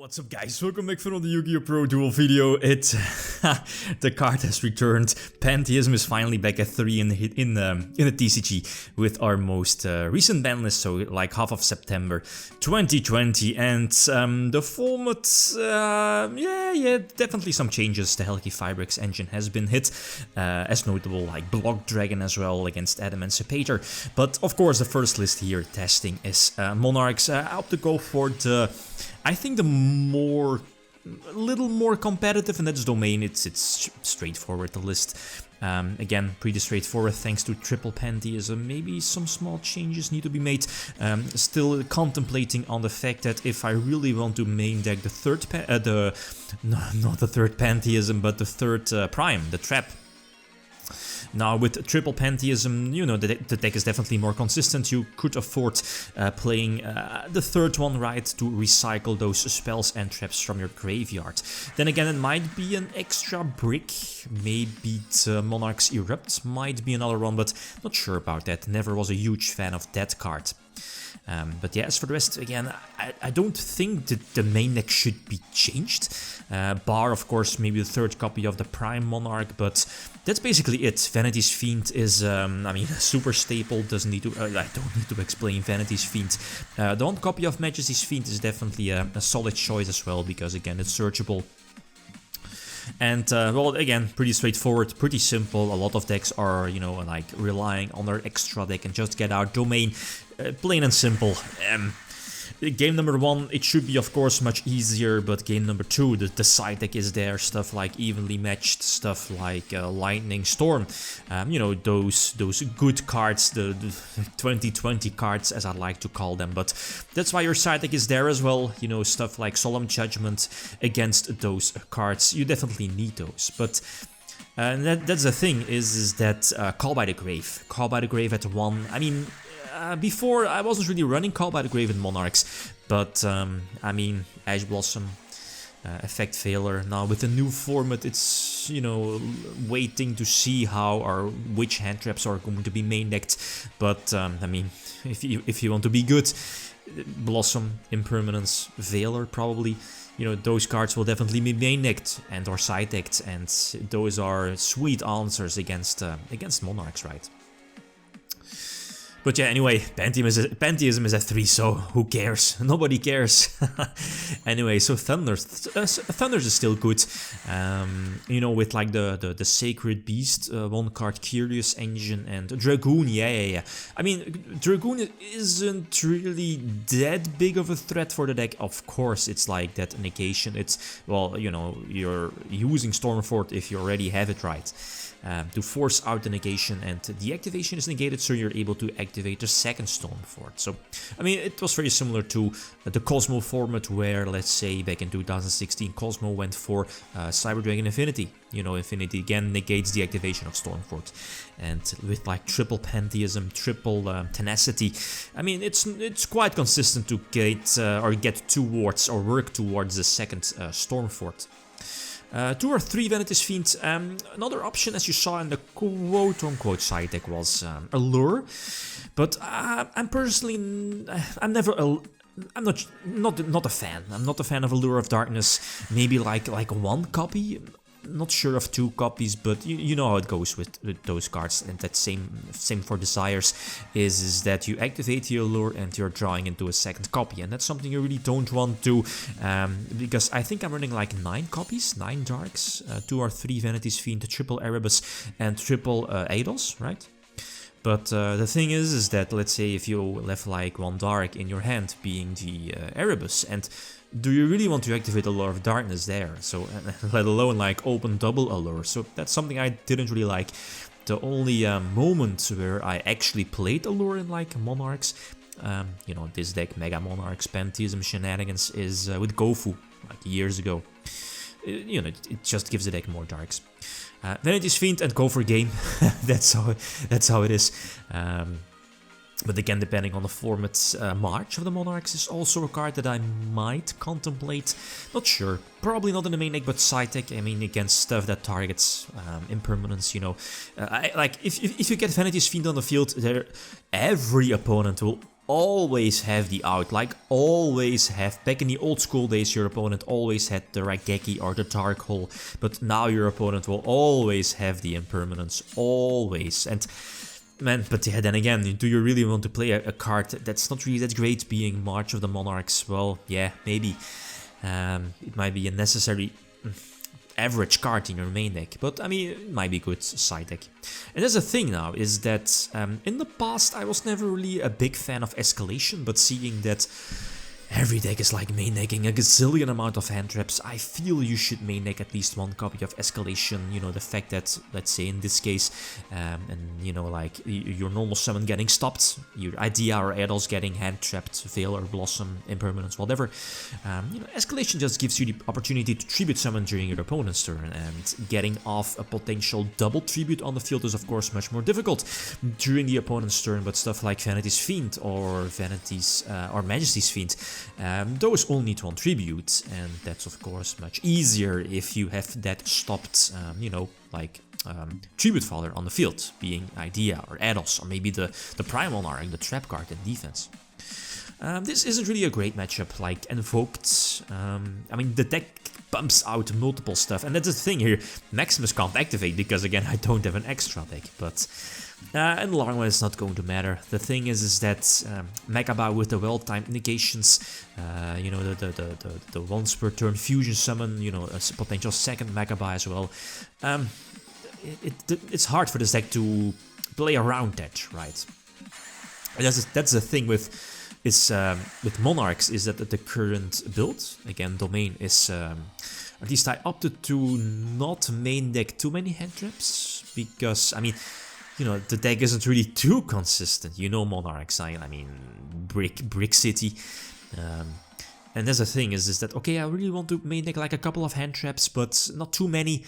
What's up guys, welcome back for another YugioPro duel video. The card has returned. PANTHEISM is finally back at 3 in the TCG with our most recent ban list, so like half of September 2020. And the format, yeah, definitely some changes. The Helgi Firebricks engine has been hit, as notable like Block Dragon as well against Adam and Sepater. But of course the first list here testing is Monarchs. I opt to go for the, I think the little more competitive, and that's Domain. It's straightforward, the list. Again, pretty straightforward thanks to triple PANTHEISM. Maybe some small changes need to be made. Still contemplating on the fact that if I really want to main deck the third, not the third PANTHEISM, but the third Prime, the Trap. Now with triple PANTHEISM, you know, the deck is definitely more consistent. You could afford playing the third one right to recycle those spells and traps from your graveyard. Then again, it might be an extra brick. Maybe the Monarchs Erupt might be another one, but not sure about that. Never was a huge fan of that card. But yeah, as for the rest, again, I don't think that the main deck should be changed. Bar, of course, maybe the third copy of the Prime Monarch, but that's basically it. Vanity's Fiend is, I mean, super staple, doesn't need to, I don't need to explain Vanity's Fiend. The one copy of Majesty's Fiend is definitely a solid choice as well, because again, it's searchable. And, well, again, pretty straightforward, pretty simple. A lot of decks are, you know, like relying on their extra deck and just get out Domain. Plain and simple. Game number 1, it should be, of course, much easier, but game number 2, the side deck is there. Stuff like evenly matched, stuff like Lightning Storm. You know, those good cards, the 2020 cards, as I like to call them. But that's why your side deck is there as well. You know, stuff like Solemn Judgment against those cards. You definitely need those. But that's the thing, is that Call by the Grave. Call by the Grave at 1. I mean, before I wasn't really running Call by the Grave in Monarchs, but I mean, Ash Blossom, Effect Failure. Now with the new format, it's, you know, waiting to see how or which hand traps are going to be main decked. But I mean, if you want to be good, Blossom, Impermanence, Veiler probably. You know, those cards will definitely be main decked and or side decked, and those are sweet answers against Monarchs, right? But yeah, anyway, PANTHEISM is at 3, so who cares? Nobody cares. Anyway, so Thunders is still good. You know, with like the Sacred Beast, one card, Curious Engine, and Dragoon, yeah. I mean, Dragoon isn't really that big of a threat for the deck. Of course, it's like that negation. It's, well, you know, you're using Stormfort if you already have it right. To force out the negation, and the activation is negated, so you're able to activate the second Stormfort. So, I mean, it was very similar to the Cosmo format, where, let's say, back in 2016, Cosmo went for Cyber Dragon Infinity. You know, Infinity again negates the activation of Stormfort. And with like triple PANTHEISM, triple Tenacity, I mean, it's quite consistent to get towards or work towards the second Stormfort. 2 or 3 Vanity's Fiend. Another option, as you saw in the quote-unquote side deck, was Allure. But I'm personally, I'm not a fan. I'm not a fan of Allure of Darkness. Maybe like 1 copy. Not sure of 2 copies, but you know how it goes with those cards. And that same for Desires is that you activate the Allure and you're drawing into a second copy, and that's something you really don't want to, because I think I'm running like 9 copies, 9 Darks, 2 or 3 Vanity's Fiend, triple Erebus, and triple Eidos, right? But the thing is that, let's say if you left like 1 Dark in your hand, being the Erebus, and do you really want to activate Allure of Darkness there? So, let alone like open double Allure. So that's something I didn't really like. The only moment where I actually played Allure in like Monarchs, you know, this deck, Mega Monarchs, PANTHEISM shenanigans, is with Gofu, like years ago. You know, it just gives the deck more Darks. Vanity's Fiend and go for game. that's how it is. But again, depending on the format, March of the Monarchs is also a card that I might contemplate. Not sure. Probably not in the main deck, but side deck. I mean, against stuff that targets Impermanence, you know. Like, if you get Vanity's Fiend on the field, every opponent will always have the out, like always have. Back in the old school days, your opponent always had the Raigeki or the Dark Hole, but now your opponent will always have the Impermanence, always. And man, but yeah, then again, do you really want to play a card that's not really that great, being March of the Monarchs? Well, yeah, maybe. It might be a necessary average card in your main deck, but I mean, it might be a good side deck. And there's a thing now, is that in the past I was never really a big fan of Escalation, but seeing that every deck is like main decking a gazillion amount of hand traps, I feel you should main deck at least one copy of Escalation. You know, the fact that, let's say in this case, and you know, like your normal summon getting stopped, your Idea or Adults getting hand trapped, Veil or Blossom, Impermanence, whatever. You know, Escalation just gives you the opportunity to tribute summon during your opponent's turn, and getting off a potential double tribute on the field is of course much more difficult during the opponent's turn, but stuff like Vanity's Fiend or Majesty's Fiend, those all need one tribute, and that's of course much easier if you have that stopped, you know, like tribute fodder on the field, being Idea or Adults, or maybe the Prime Monarch, the trap card in defense. This isn't really a great matchup like Invoked. I mean, the deck pumps out multiple stuff, and that's the thing here, Maximus can't activate because again I don't have an extra deck, but in the long run it's not going to matter. The thing is that Megabow with the well-timed negations, you know, the once per turn fusion summon, you know, a potential second Megabow as well. It's hard for this deck to play around that, right? And that's the thing with Monarchs, is that the current build, again, Domain is, at least I opted to not main deck too many hand traps, because, I mean, you know, the deck isn't really too consistent. You know, Monarchs, I mean, Brick City. And that's the thing, is that, okay, I really want to main deck like a couple of hand traps, but not too many.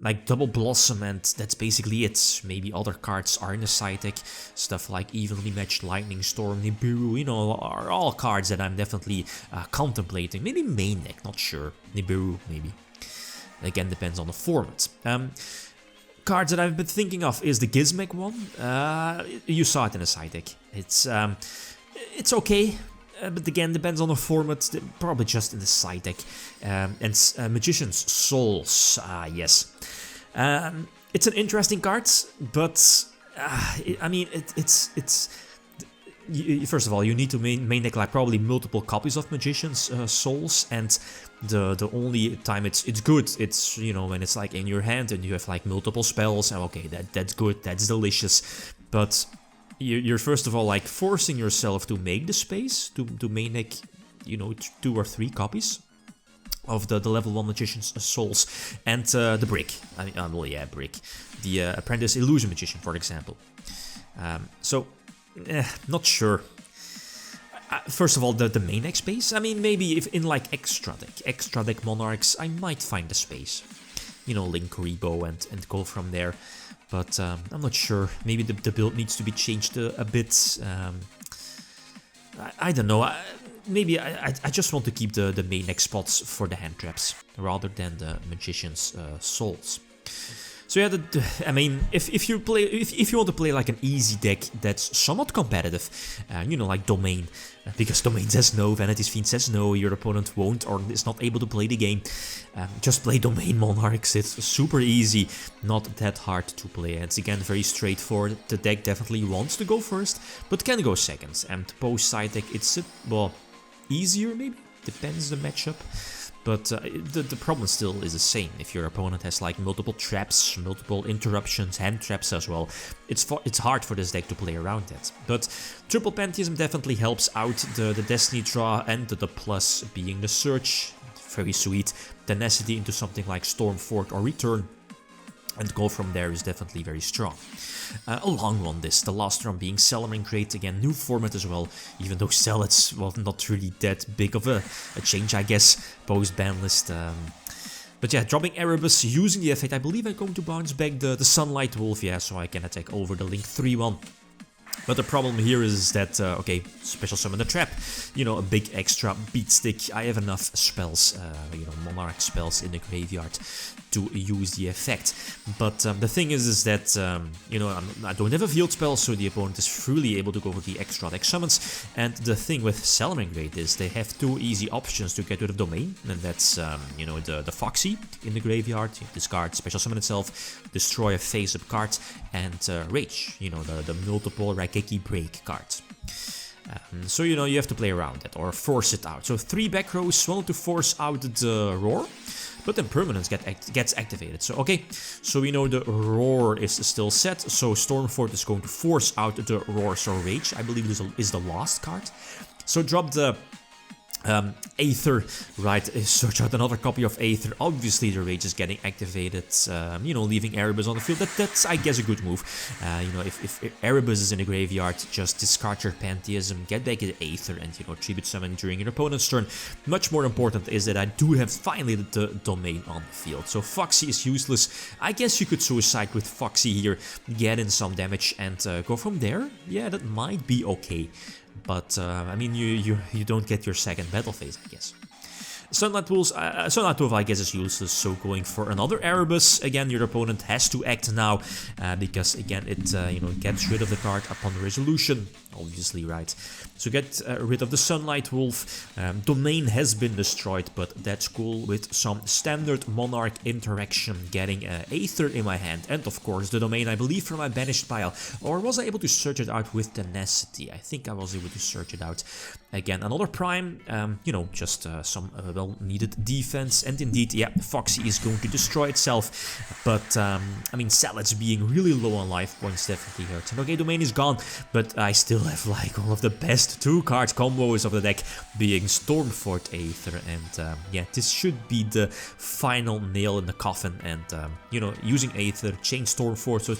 Like Double Blossom, and that's basically it. Maybe other cards are in the side deck. Stuff like Evenly Matched Lightning Storm, Nibiru, you know, are all cards that I'm definitely contemplating. Maybe main deck, not sure. Nibiru, maybe. Again, depends on the format. Cards that I've been thinking of is the Gizmek one. You saw it in the side deck. It's okay. But again, depends on the format, probably just in the side deck. And Magician's Souls, yes. It's an interesting card, but I mean, first of all, you need to main deck like probably multiple copies of Magician's Souls, and the only time it's good, it's, you know, when it's like in your hand and you have like multiple spells. And okay, that's good, that's delicious, but you're first of all like forcing yourself to make the space to main deck, you know, 2 or 3 copies of the level 1 Magician's Souls, and the Brick. I mean, well, yeah, Brick. The Apprentice Illusion Magician, for example. So, not sure. First of all, the main deck space. I mean, maybe if in like extra deck Monarchs, I might find the space. You know, link Rebo and go from there. But I'm not sure. Maybe the build needs to be changed a bit. I don't know. Maybe I just want to keep the main deck spots for the hand traps rather than the Magician's Souls. So yeah, I mean, if you want to play like an easy deck that's somewhat competitive, you know, like Domain, because Domain says no, Vanity's Fiend says no, your opponent won't or is not able to play the game, just play Domain Monarchs. It's super easy, not that hard to play. It's again very straightforward. The deck definitely wants to go first, but can go second. And post side deck, it's well easier maybe, depends the matchup. But the problem still is the same. If your opponent has like multiple traps, multiple interruptions, hand traps as well, it's hard for this deck to play around that. But Triple Pantheism definitely helps out the Destiny draw, and the plus being the Search, very sweet. Tenacity into something like Stormforge or Return, and go from there is definitely very strong. A long one this, the last one being Salaman Crate, again new format as well, even though Cell it's well not really that big of a change I guess, post ban list. But yeah, dropping Erebus, using the effect, I believe I'm going to bounce back the Sunlight Wolf, yeah, so I can attack over the Link 3-1. But the problem here is that, okay, special summon the trap, you know, a big extra beat stick. I have enough spells, you know, Monarch spells in the graveyard to use the effect. But the thing is that, you know, I don't have a field spell, so the opponent is freely able to go for the extra deck summons. And the thing with Salamangreat is they have two easy options to get rid of Domain, and that's, you know, the Foxy in the graveyard. You discard special summon itself, destroy a face-up card, and Rage, you know, the multiple Raigeki break card. So, you know, you have to play around it or force it out. So 3 back rows want to force out the Roar, but then Permanence gets activated. So, okay, so we know the Roar is still set, so Stormfort is going to force out the Roar, so Rage, I believe this is the last card. So drop the Aether, right, search out another copy of Aether. Obviously the Rage is getting activated, you know, leaving Erebus on the field. That's I guess a good move. You know, if Erebus is in the graveyard, just discard your Pantheism, get back the Aether, and, you know, tribute summon during your opponent's turn. Much more important is that I do have finally the Domain on the field. So Foxy is useless. I guess you could suicide with Foxy here, get in some damage, and go from there. Yeah, that might be okay. But, I mean, you don't get your second battle phase, I guess. Sunlight Wolf, I guess, is useless, so going for another Erebus. Again, your opponent has to act now, because, again, it, you know, gets rid of the card upon resolution, obviously, right? So get rid of the Sunlight Wolf. Domain has been destroyed, but that's cool with some standard Monarch interaction, getting Aether in my hand, and, of course, the Domain, I believe, from my banished pile. Or was I able to search it out with Tenacity? I think I was able to search it out. Again, another Prime, you know, just some well-needed defense, and indeed, yeah, Foxy is going to destroy itself, but, I mean, Salad's being really low on life points definitely hurts. And okay, Domain is gone, but I still have, like, all of the best 2-card combos of the deck, being Stormfort, Aether, and, yeah, this should be the final nail in the coffin, and, you know, using Aether, change Stormfort, so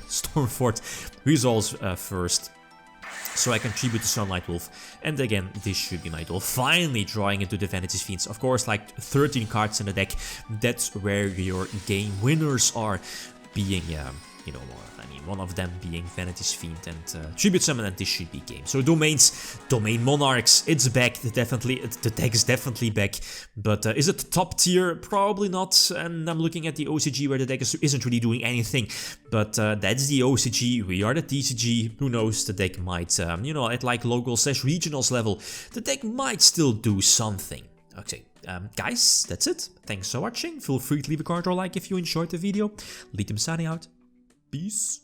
Stormfort resolves first, so I can tribute the Sunlight Wolf, and again, this should be my duel. Finally drawing into the Vanity's Fiends. Of course, like 13 cards in the deck, that's where your game winners are, being, you know, I mean, one of them being Vanity's Fiend and Tribute Summon, and this should be game. So Domain Monarchs, it's back, the deck is definitely back, but is it top tier? Probably not, and I'm looking at the OCG where the deck isn't really doing anything, but that's the OCG, we are the TCG, who knows, the deck might, you know, at like local/regionals level, the deck might still do something. Okay, guys, that's it. Thanks for watching. Feel free to leave a comment or like if you enjoyed the video. Lithium signing out. Peace.